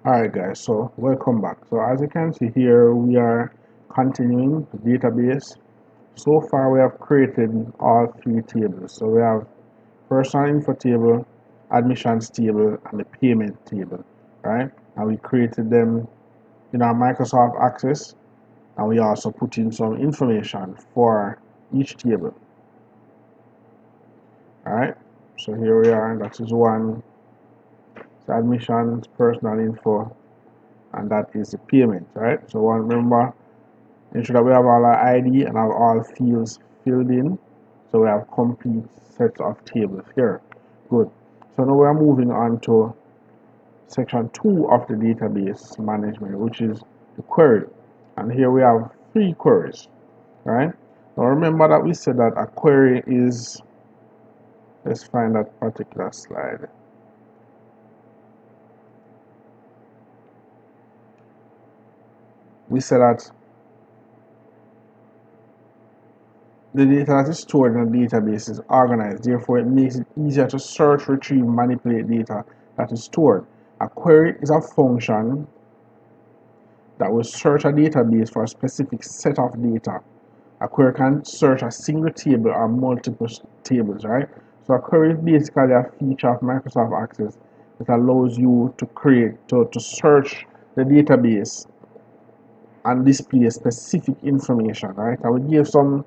Alright guys, so welcome back. So as you can see here, we are continuing the database. So far we have created all three tables. So we have personal info table, admissions table, and the payment table, right? And we created them in our Microsoft Access, and we also put in some information for each table. Alright, so here we are, that is one, it's admissions, personal info, and that is the payment, right? So remember, ensure that we have all our ID and have all fields filled in, so we have complete sets of tables here. Good. So now we are moving on to section 2 of the database management, which is the query. And here we have 3 queries, right? Now remember that we said that a query is, let's find that particular slide. We said that the data that is stored in a database is organized, therefore it makes it easier to search, retrieve, manipulate data that is stored. A query is a function that will search a database for a specific set of data. A query can search a single table or multiple tables, right? So a query is basically a feature of Microsoft Access that allows you to search the database and display specific information, right? I will give some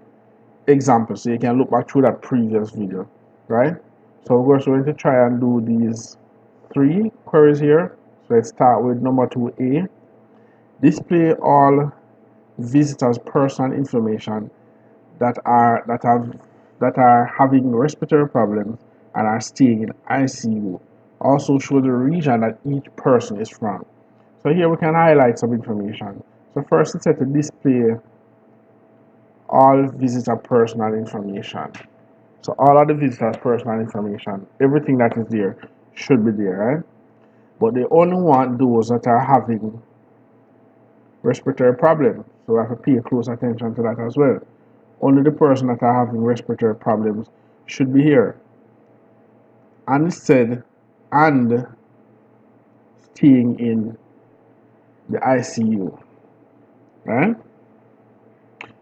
examples so you can look back through that previous video, right? So we're going to try and do these 3 queries here. So let's start with number 2A. Display all visitors' personal information that are having respiratory problems and are staying in ICU. Also show the region that each person is from. So here we can highlight some information. So first it's set to display all visitor personal information. So all of the visitors' personal information, everything that is there should be there, right? But they only want those that are having respiratory problems. So we have to pay close attention to that as well. Only the person that are having respiratory problems should be here. And it said, and staying in the ICU, right?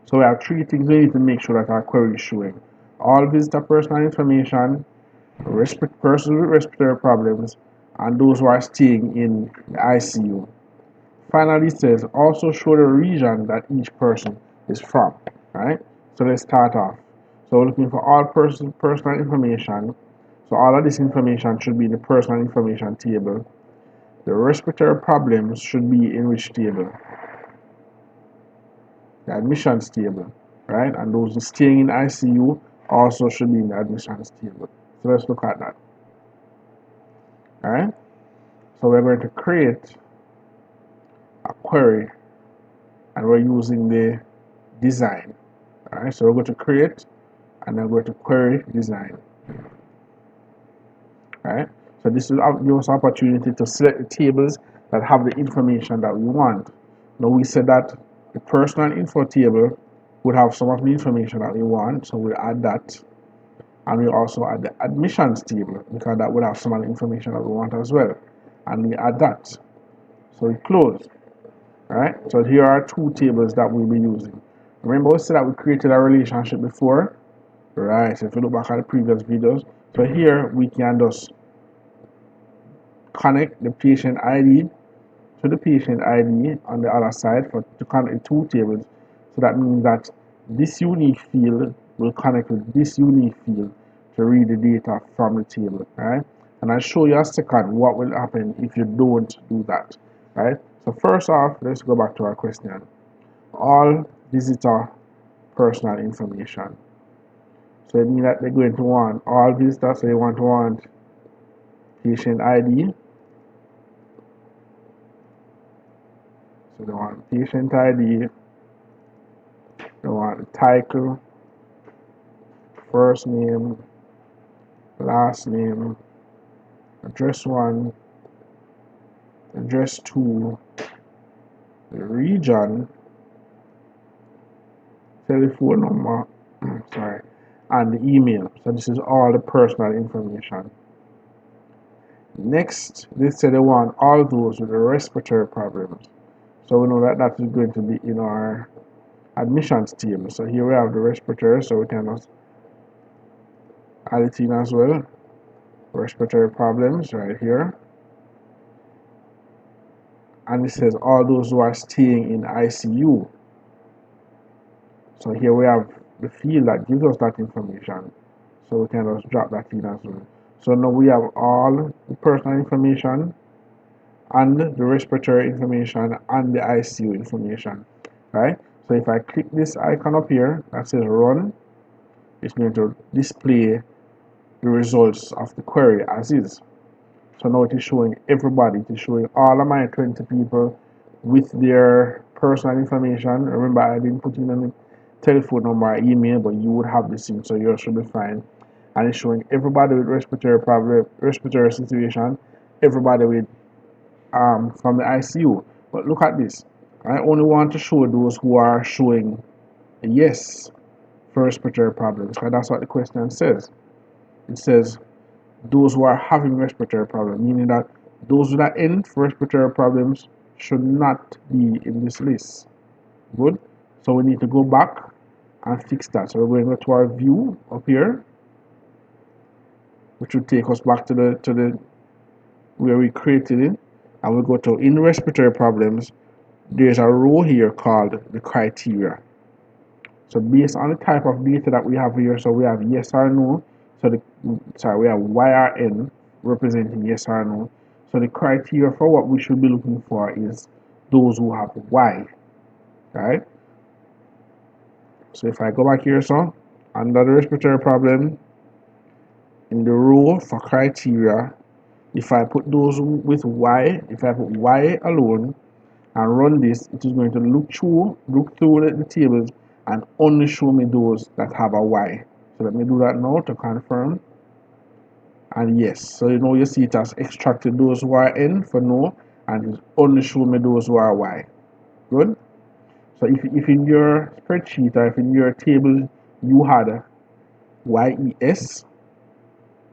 So we have 3 things we need to make sure that our query is showing. All visitor personal information, persons with respiratory problems, and those who are staying in the ICU. Finally, it says also show the region that each person is from, right? So let's start off. So we're looking for all personal information. So all of this information should be in the personal information table. The respiratory problems should be in which table? The admissions table, right? And those staying in ICU also should be in the admissions table. So let's look at that. All right. So we're going to create a query, and we're using the design. All right. So we're going to create, and then we're going to query design. All right. So this will give us opportunity to select the tables that have the information that we want. Now we said that the personal info table would have some of the information that we want, so we'll add that. And we also add the admissions table because that would have some of the information that we want as well. And we add that. So we close. Alright, so here are 2 tables that we'll be using. Remember we said that we created a relationship before? Right, so if you look back at the previous videos, so here we can just connect the patient ID to the patient ID on the other side to connect the 2 tables. So that means that this unique field will connect with this unique field to read the data from the table, right? And I'll show you a second what will happen if you don't do that, right? So first off, let's go back to our question. All visitor personal information. So it means that they're going to want all visitors, so they want patient ID. So they want patient ID, they want the title, first name, last name, address 1, address 2, the region, telephone number, sorry, and the email. So this is all the personal information. Next, they say they want all those with respiratory problems. So we know that that is going to be in our admissions table. So here we have the respiratory, so we can just add it in as well. Respiratory problems right here. And it says all those who are staying in ICU. So here we have the field that gives us that information. So we can just drop that in as well. So now we have all the personal information and the respiratory information and the ICU information, right? So if I click this icon up here that says run, it's going to display the results of the query as is. So now it is showing everybody, it is showing all of my 20 people with their personal information. Remember, I didn't put in any telephone number or email, but you would have this in, so you should be fine. And it's showing everybody with respiratory problem, respiratory situation, everybody with from the ICU. But look at this. I only want to show those who are showing a yes for respiratory problems. And that's what the question says. It says those who are having respiratory problems, meaning that those with an N for respiratory problems should not be in this list. Good. So we need to go back and fix that. So we're going to go to our view up here, which will take us back to the where we created it, and we go to in respiratory problems. There's a row here called the criteria. So based on the type of data that we have here, so we have yes or no. So we have Y or N representing yes or no. So the criteria for what we should be looking for is those who have Y, right? So if I go back here, so under the respiratory problem, in the row for criteria, if I put those with Y, if I put Y alone and run this, it is going to look through the tables and only show me those that have a Y. So let me do that now to confirm. And yes, so you see it has extracted those who are N for no, and it only show me those who are Y. Good. So if in your spreadsheet or if in your table you had YES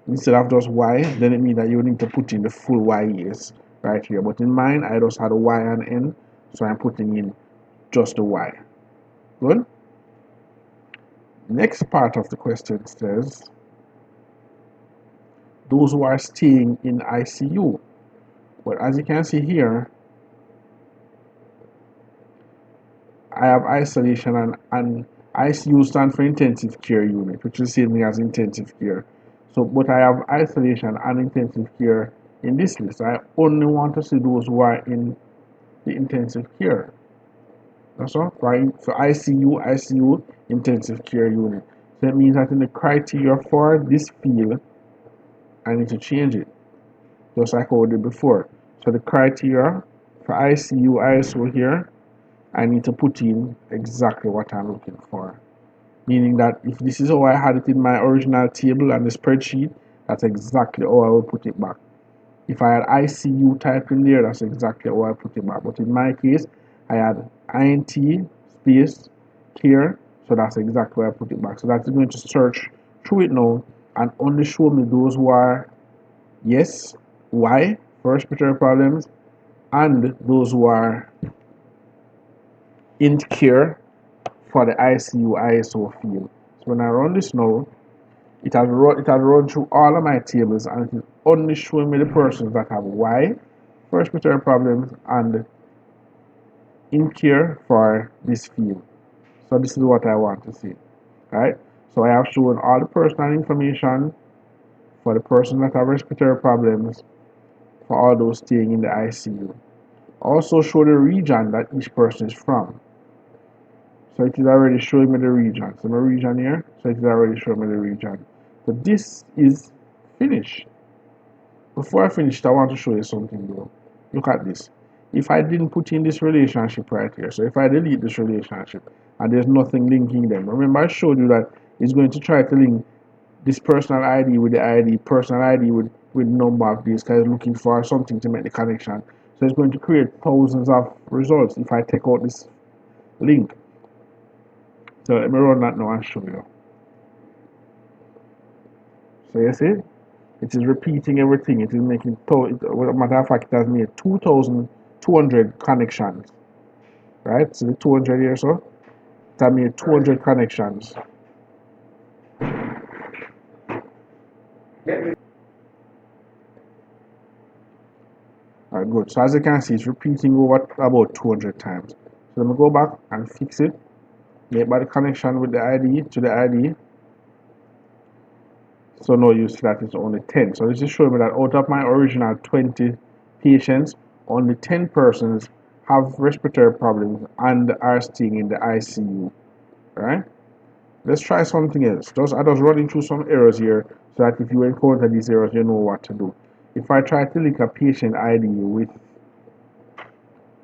instead of just Y, then it means that you need to put in the full YES right here. But in mine, I just had a Y and N, so I'm putting in just the Y. Good. Next part of the question says those who are staying in ICU. But as you can see here, I have isolation and ICU stands for intensive care unit, which is the same thing as intensive care. So, but I have isolation and intensive care in this list. I only want to see those who are in the intensive care. That's all. For ICU, intensive care unit. So that means that in the criteria for this field, I need to change it, just like I did before. So the criteria for ICU, ISO here, I need to put in exactly what I'm looking for. Meaning that if this is how I had it in my original table and the spreadsheet, that's exactly how I will put it back. If I had ICU typed in there, that's exactly how I put it back. But in my case, I had INT space care, so that's exactly where I put it back. So that's going to search through it now and only show me those who are yes, Y for respiratory problems, and those who are in care for the ICU ISO field. So when I run this now, it has run through all of my tables and it is only showing me the persons that have Y for respiratory problems and in care for this field. So this is what I want to see, right? So I have shown all the personal information for the person that have respiratory problems for all those staying in the ICU. Also show the region that each person is from. So it is already showing me the region. So my region here, so it is already showing me the region. So this is finished. Before I finish, I want to show you something though. Look at this. If I didn't put in this relationship right here, so if I delete this relationship and there's nothing linking them, remember I showed you that it's going to try to link this personal ID with the ID, personal ID with number of these guys looking for something to make the connection. So it's going to create thousands of results if I take out this link. So let me run that now and show you. So you see, It is repeating everything. It is making, matter of fact, it has made 2,200 connections, right? So the 200 here, so it has made 200 connections. Alright, good. So as you can see, it's repeating over about 200 times. So let me go back and fix it. Make by the connection with the ID to the ID. So now you see that it's only 10. So this is showing me that out of my original 20 patients, only 10 persons have respiratory problems and are staying in the ICU. Alright? Let's try something else. I just running through some errors here so that if you encounter these errors, you know what to do. If I try to link a patient ID with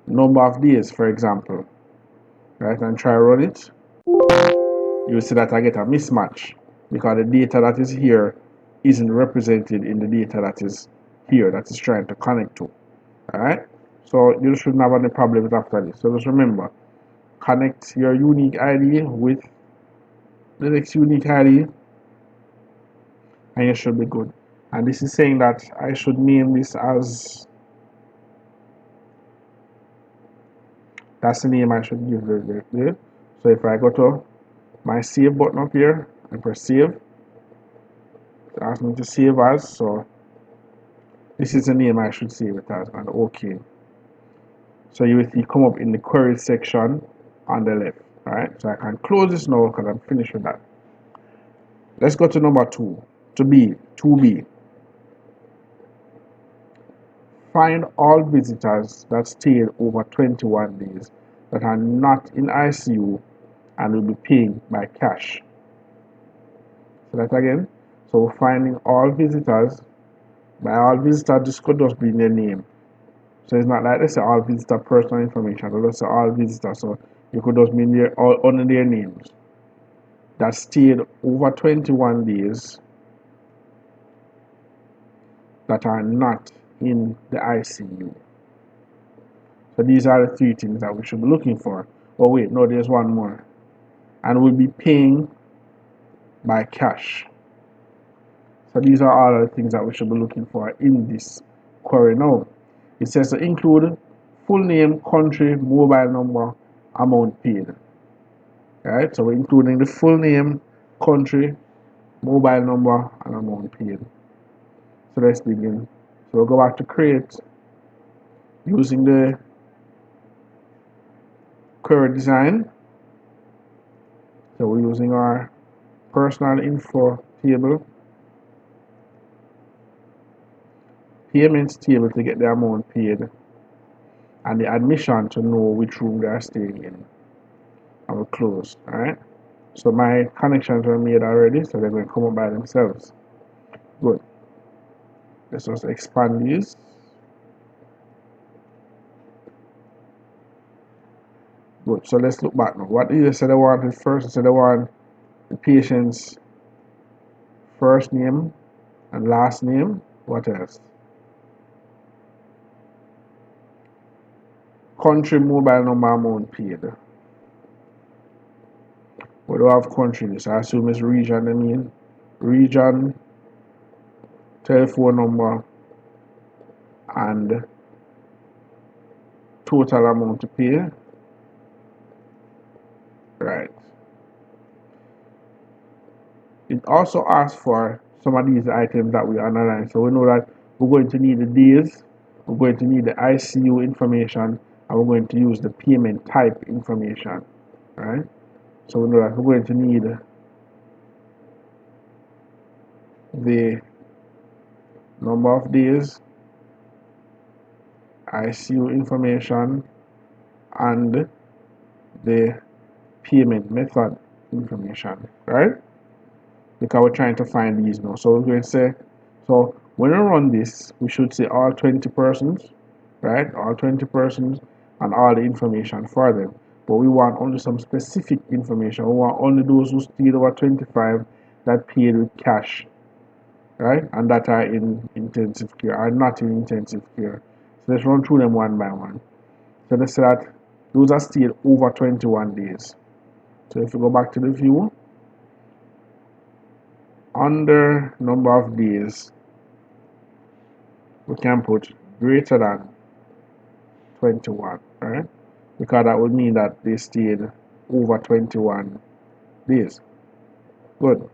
number of days, for example, right, and try run it, you will see that I get a mismatch because the data that is here isn't represented in the data that is here, that is trying to connect to. Alright? So you shouldn't have any problems after this. So just remember, connect your unique ID with the next unique ID and you should be good. And this is saying that I should name this as, that's the name I should give it. So if I go to my save button up here and press save, it asks me to save as, so this is the name I should save it as, and OK. So you will see come up in the query section on the left. Alright, so I can close this now because I'm finished with that. Let's go to number 2, to B, 2B. Find all visitors that stayed over 21 days that are not in ICU and will be paying by cash. So that again. So finding all visitors. By all visitors, this could just be their name. So it's not like they say all visitor personal information. They just say all visitors. So you could just mean all under their names that stayed over 21 days that are not in the ICU. So these are the 3 things that we should be looking for. Oh wait, no, there's one more. And we'll be paying by cash. So these are all the things that we should be looking for in this query now. It says to include full name, country, mobile number, amount paid. Alright, so we're including the full name, country, mobile number, and amount paid. So let's begin. So we'll go back to create using the query design. So we're using our personal info table, payments table to get the amount paid, and the admission to know which room they are staying in. And we'll close. Alright. So my connections are made already, so they're going to come up by themselves. Good. Let's just expand these. Good. So let's look back now. What did you say they wanted first? They said they want the patient's first name and last name. What else? Country, mobile number, amount paid. We don't have country, so I assume it's region. I mean, region, telephone number, and total amount to pay. Right. It also asks for some of these items that we analyze. So we know that we're going to need the days, we're going to need the ICU information, and we're going to use the payment type information. Right? So we know that we're going to need the number of days, ICU information, and the payment method information. Right? Because we're trying to find these now. So we're going to say, so when we run this, we should say all 20 persons, right? All 20 persons and all the information for them. But we want only some specific information. We want only those who stayed over 25 that paid with cash, right? And that are in intensive care, are not in intensive care. So let's run through them one by one. So let's say that those are stayed over 21 days. So if you go back to the view, under number of days, we can put greater than 21, right? Because that would mean that they stayed over 21 days. Good.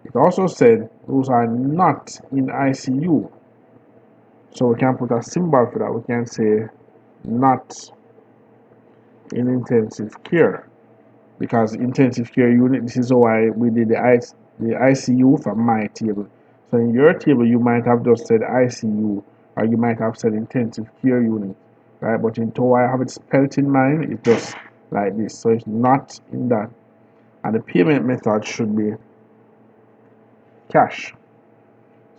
It also said those are not in ICU. So we can put a symbol for that. We can say not in intensive care. Because intensive care unit, this is why we did the ICU from my table. So in your table, you might have just said ICU, or you might have said intensive care unit, right? But in how I have it spelled in mine, it's just like this. So it's not in that. And the payment method should be cash.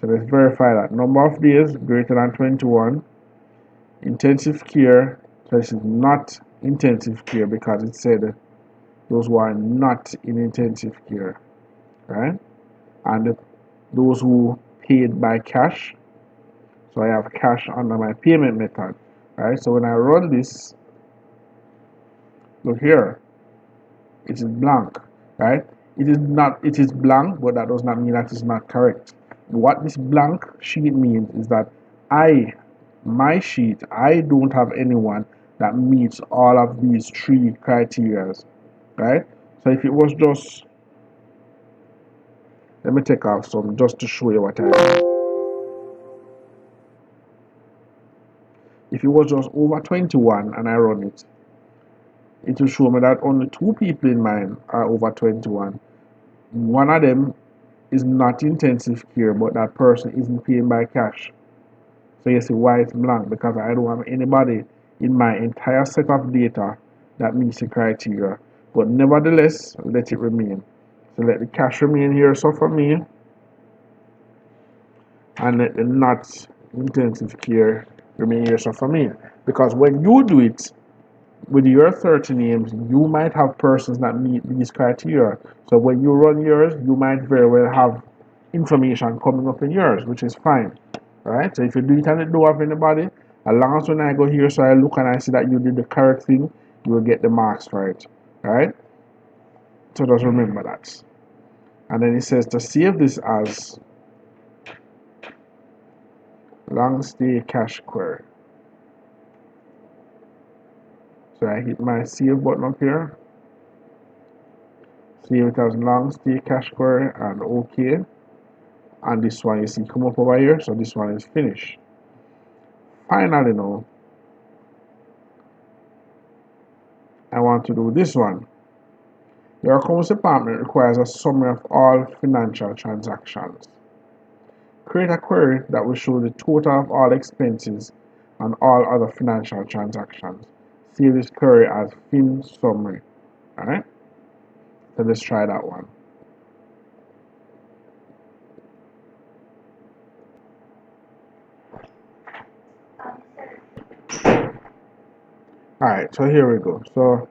So let's verify that. Number of days greater than 21. Intensive care. So this is not intensive care because it said those who are not in intensive care, right? And those who paid by cash. So I have cash under my payment method, right? So when I run this, look here, it is blank, right? It is not, it is blank, but that does not mean that it's not correct. What this blank sheet means is that my sheet, I don't have anyone that meets all of these three criteria, right? So if it was just, let me take off some just to show you what I mean. If it was just over 21 and I run it, it will show me that only two people in mine are over 21. One of them is not intensive care, but that person isn't paying by cash. So you see why it's blank, because I don't have anybody in my entire set of data that meets the criteria. But nevertheless, let it remain. So let the cash remain here so for me, and let the not intensive care remain here so for me. Because when you do it, with your 30 names, you might have persons that meet these criteria. So when you run yours, you might very well have information coming up in yours, which is fine. Right? So if you do it and it don't have anybody, as long as when I go here, so I look and I see that you did the correct thing, you will get the marks for it. Right? So just remember that. And then it says to save this as long stay cache query. So I hit my save button up here. Save it as long stay cache query and OK. And this one you see come up over here, so this one is finished. Finally now, I want to do this one. Your accounts department requires a summary of all financial transactions. Create a query that will show the total of all expenses and all other financial transactions. Save this query as fin summary. Alright? So let's try that one. Alright, so here we go. So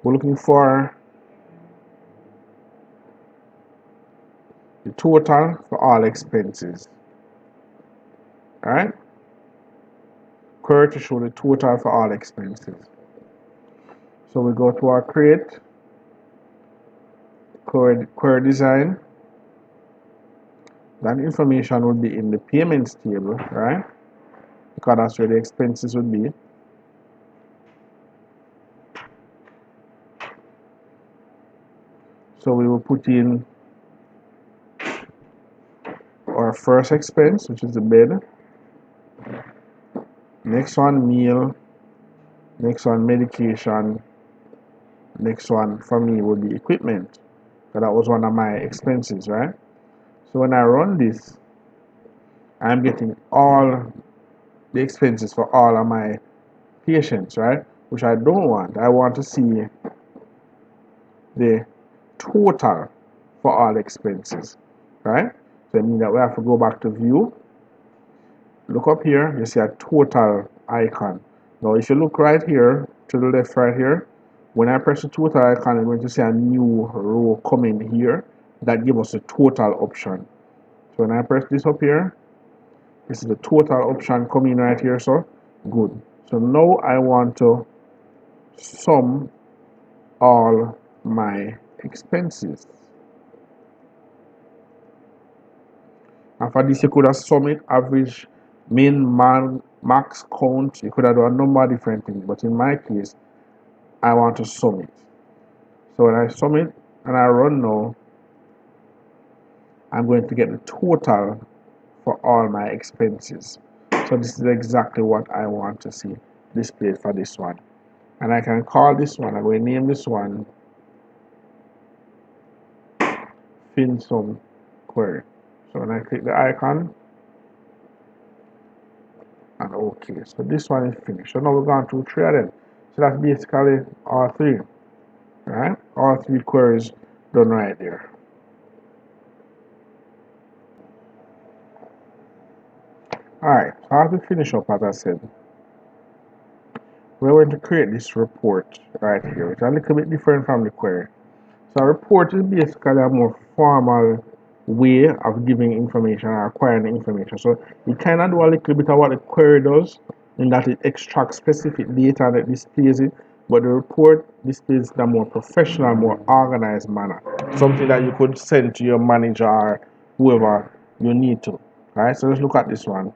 we're looking for the total for all expenses. Alright? Query to show the total for all expenses. So we go to our create, query design. That information would be in the payments table, right? Because that's where the expenses would be. So we will put in our first expense, which is the bed. Next one, meal. Next one, medication. Next one for me would be equipment. So that was one of my expenses, right? So when I run this, I'm getting all the expenses for all of my patients, right? Which I don't want. I want to see the total for all expenses, right? So I mean that we have to go back to view. Look up here, you see a total icon. Now if you look right here, to the left right here, when I press the total icon, I'm going to see a new row coming here that gives us the total option. So when I press this up here, this is the total option coming right here, so good. So now I want to sum all my expenses. And for this, you could have sum it, average, max count. You could have done a number of different things. But in my case, I want to sum it. So when I sum it and I run now, I'm going to get the total for all my expenses. So this is exactly what I want to see displayed for this one. And I can call this one, I'm going to name this one FinSum query. So when I click the icon and OK, so this one is finished. So now we're going through three of them. So that's basically all three, right? All three queries done right there. Alright, so as we finish up, as I said, we're going to create this report right here, which is a little bit different from the query. So a report is basically a more formal way of giving information or acquiring information. So it kind of do a little bit of what the query does, in that it extracts specific data and it displays it, but the report displays in a more professional, more organized manner. Something that you could send to your manager or whoever you need to. Right? So let's look at this one.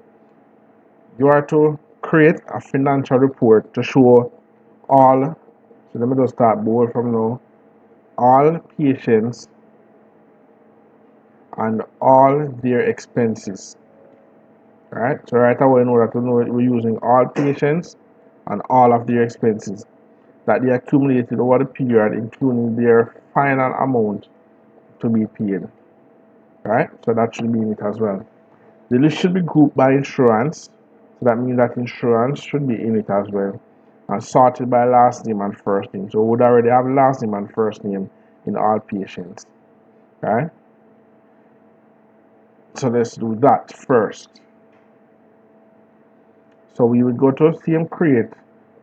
You are to create a financial report to show all, so let me just start bold from now, all patients and all their expenses. Right? So right away in order to know we're using all patients and all of their expenses that they accumulated over the period, including their final amount to be paid. Right? So that should be in it as well. The list should be grouped by insurance. So that means that insurance should be in it as well. And sorted by last name and first name. So we would already have last name and first name in all patients. Right? So let's do that first. So we will go to CM Create,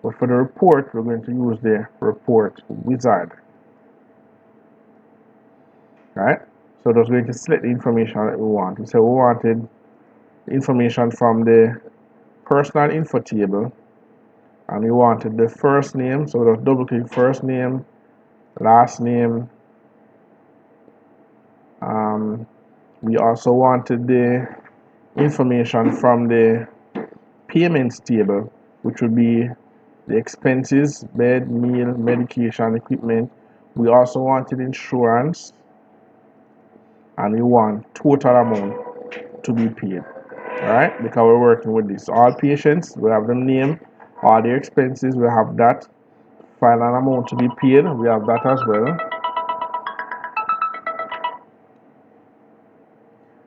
but for the report, we're going to use the report wizard. Right? So that's going to select the information that we want. We say we wanted information from the personal info table, and we wanted the first name. So we'll double click first name, last name. We also wanted the information from the payments table, which would be the expenses, bed, meal, medication, equipment. We also wanted insurance, and we want total amount to be paid. Alright, because we're working with this. All patients, we have them name, all their expenses, we have that. Final amount to be paid, we have that as well.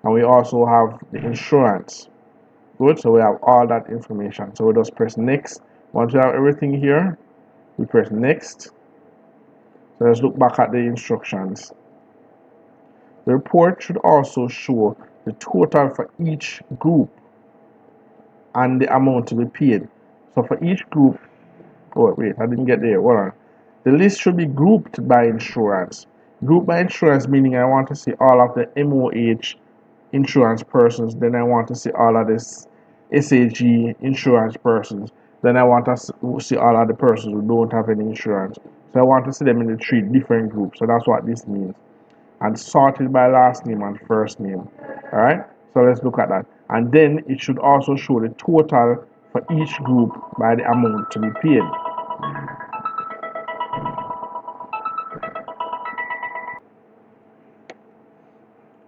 And we also have the insurance. Good, so we have all that information. So we just press next. Once we have everything here, we press next. So let's look back at the instructions. The report should also show the total for each group and the amount to be paid. So for each group, oh wait, I didn't get there. Hold on. The list should be grouped by insurance. Grouped by insurance meaning I want to see all of the MOH insurance persons, then I want to see all of this SAG insurance persons, then I want to see all of the persons who don't have any insurance. So I want to see them in the three different groups. So that's what this means. And sorted by last name and first name. Alright? So let's look at that. And then it should also show the total for each group by the amount to be paid.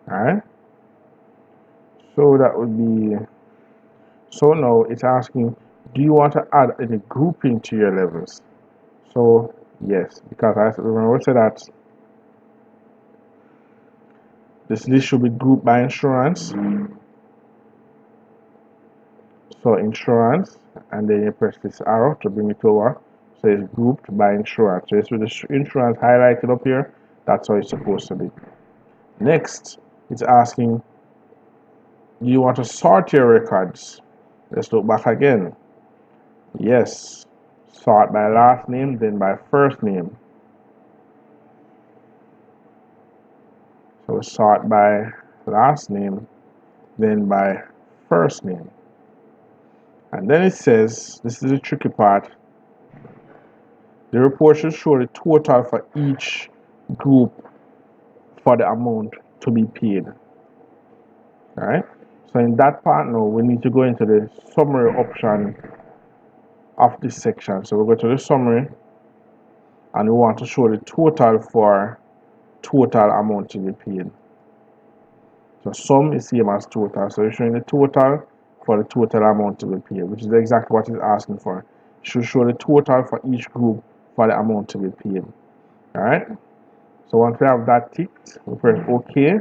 Alright? So that would be, so now it's asking, do you want to add any grouping to your levels? So yes, because I remember said that this list should be grouped by insurance. So insurance, and then you press this arrow to bring it over. So it's grouped by insurance. So it's with the insurance highlighted up here. That's how it's supposed to be. Next, it's asking, do you want to sort your records? Let's look back again. Yes. Sort by last name, then by first name. So sort by last name, then by first name. And then it says, this is the tricky part, the report should show the total for each group for the amount to be paid. Alright? So in that part now, we need to go into the summary option of this section. So we go to the summary and we want to show the total for total amount to be paid. So sum is same as total. So you're showing the total for the total amount to be paid, which is exactly what it's asking for. It should show the total for each group for the amount to be paid. Alright? So once we have that ticked, we press OK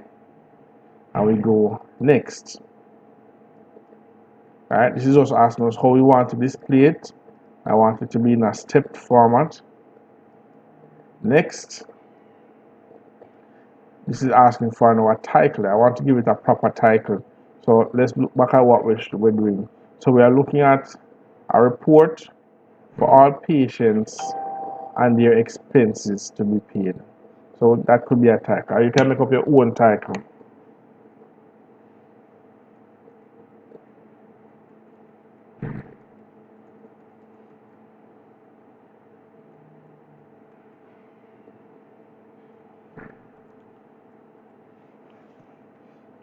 and we go next. Alright, this is also asking us how we want to display it. I want it to be in a stepped format. Next. This is asking for now a title. I want to give it a proper title. So let's look back at what we're doing. So we are looking at a report for all patients and their expenses to be paid. So that could be a title. Or you can make up your own title.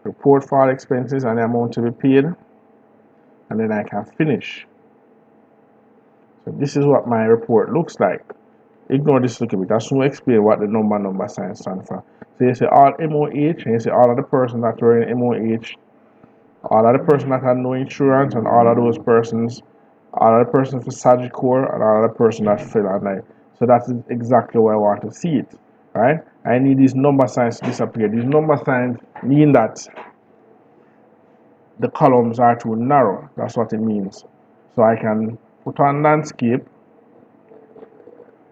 Report for all expenses and the amount to be paid. And then I can finish. So this is what my report looks like. Ignore this little bit. That's to explain what the number sign stands for. So you say all MOH, and you say all of the persons that were in MOH, all of the persons that had no insurance, and all of those persons, all of the persons for Sagicor, and all of the persons that fell on life. So that's exactly where I want to see it. Right? I need these number signs to disappear. These number signs mean that the columns are too narrow. That's what it means. So I can put on landscape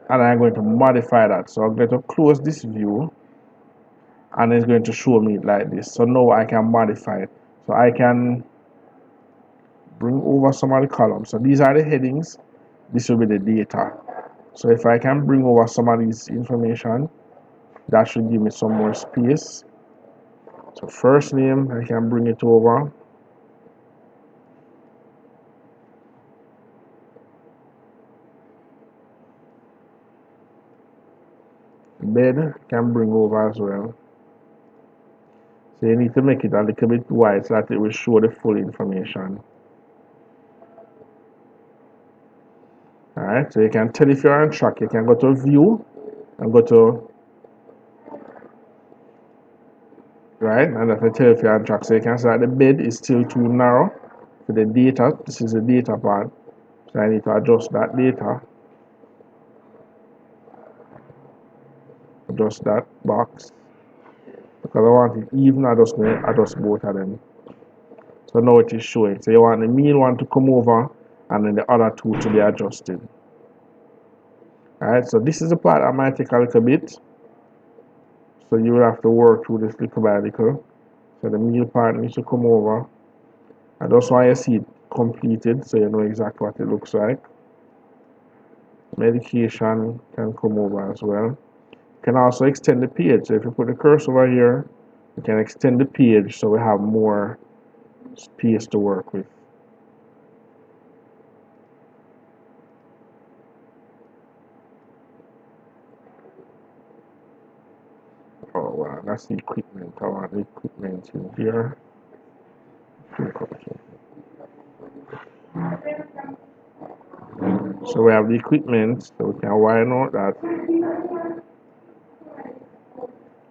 and I'm going to modify that. So I'm going to close this view and it's going to show me like this. So now I can modify it. So I can bring over some of the columns. So these are the headings. This will be the data. So if I can bring over some of this information, that should give me some more space. So first name, I can bring it over. Bed can bring over as well. So you need to make it a little bit wide so that it will show the full information. Alright, so you can tell if you're on track. You can go to view and go to right, and that will tell if you're on track. So you can see that the bed is still too narrow for the data. This is the data part. So I need to adjust that data. Adjust that box. Because I want it even, adjust both of them. So now it is showing. So you want the mean one to come over and then the other two to be adjusted. Alright, so this is the part that might take a little bit. So you will have to work through this little by little. So the meal part needs to come over. I just want you to see it completed so you know exactly what it looks like. Medication can come over as well. You can also extend the page. So if you put the cursor over here, you can extend the page so we have more space to work with. Oh wow, that's the equipment. I want the equipment in here. So we have the equipment, so we can wire out that.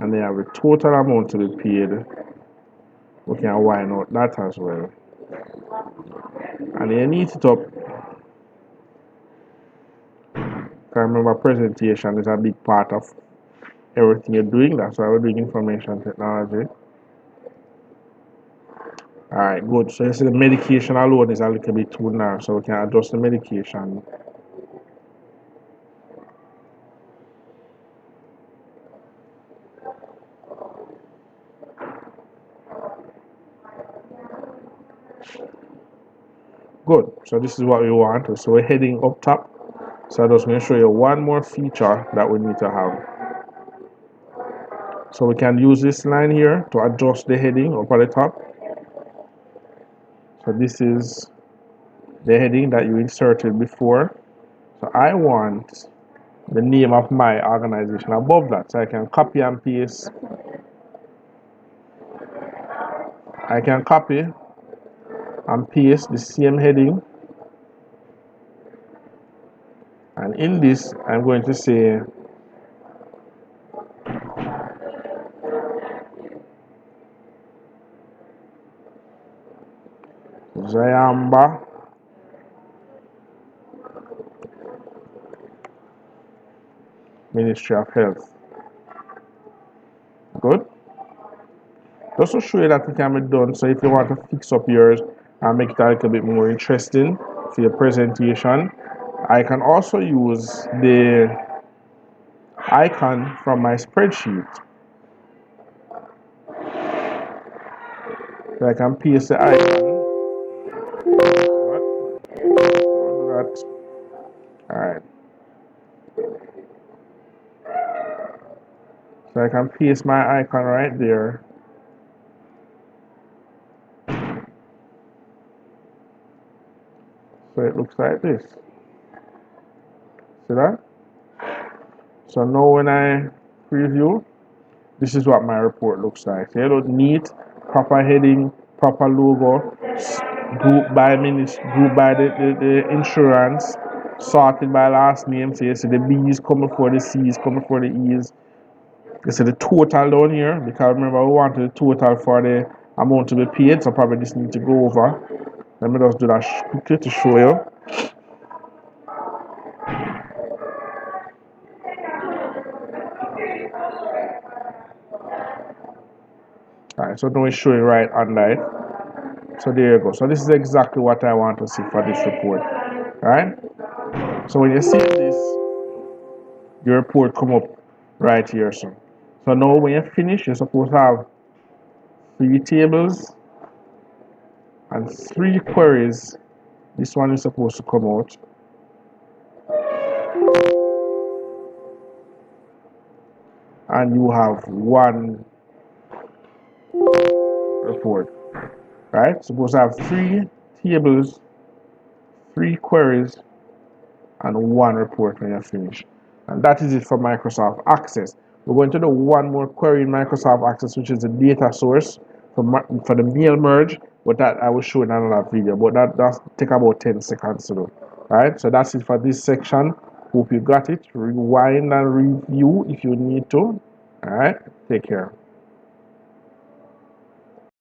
And they have the total amount to be paid. We can wire out that as well. And you need it up. I remember presentation is a big part of everything you're doing. That's why we're doing information technology. Alright, good. So you see the medication alone is a little bit too narrow, so we can adjust the medication. Good. So this is what we want. So we're heading up top. So I'm just going to show you one more feature that we need to have. So we can use this line here to adjust the heading up at the top. So this is the heading that you inserted before. So I want the name of my organization above that. So I can copy and paste. I can copy and paste the same heading, and in this I'm going to say Zayamba Ministry of Health. Good. Just to show you that it can be done, so if you want to fix up yours and make it a little bit more interesting for your presentation, I can also use the icon from my spreadsheet. So I can paste the icon. What? Don't do that. Alright. So I can paste my icon right there. So it looks like this. See that? So now when I preview, this is what my report looks like. So you look neat, proper heading, proper logo, group by group by the insurance, sorted by last name. So you see the B's come before the C's, come before the E's. You see the total down here, because remember we wanted the total for the amount to be paid, so probably this need to go over. Let me just do that quickly to show you. Alright, so now it's showing right under it. So there you go. So this is exactly what I want to see for this report. Alright? So when you see this, your report come up right here. So now when you finish, you're supposed to have 3 tables and 3 queries. This one is supposed to come out. And you have 1 report. Right? Supposed to have 3 tables, 3 queries, and 1 report when you're finished. And that is it for Microsoft Access. We're going to do one more query in Microsoft Access, which is the data source for the mail merge, but that I will show in another video. But that does take about 10 seconds to do. Alright, so that's it for this section. Hope you got it. Rewind and review if you need to. Alright, take care.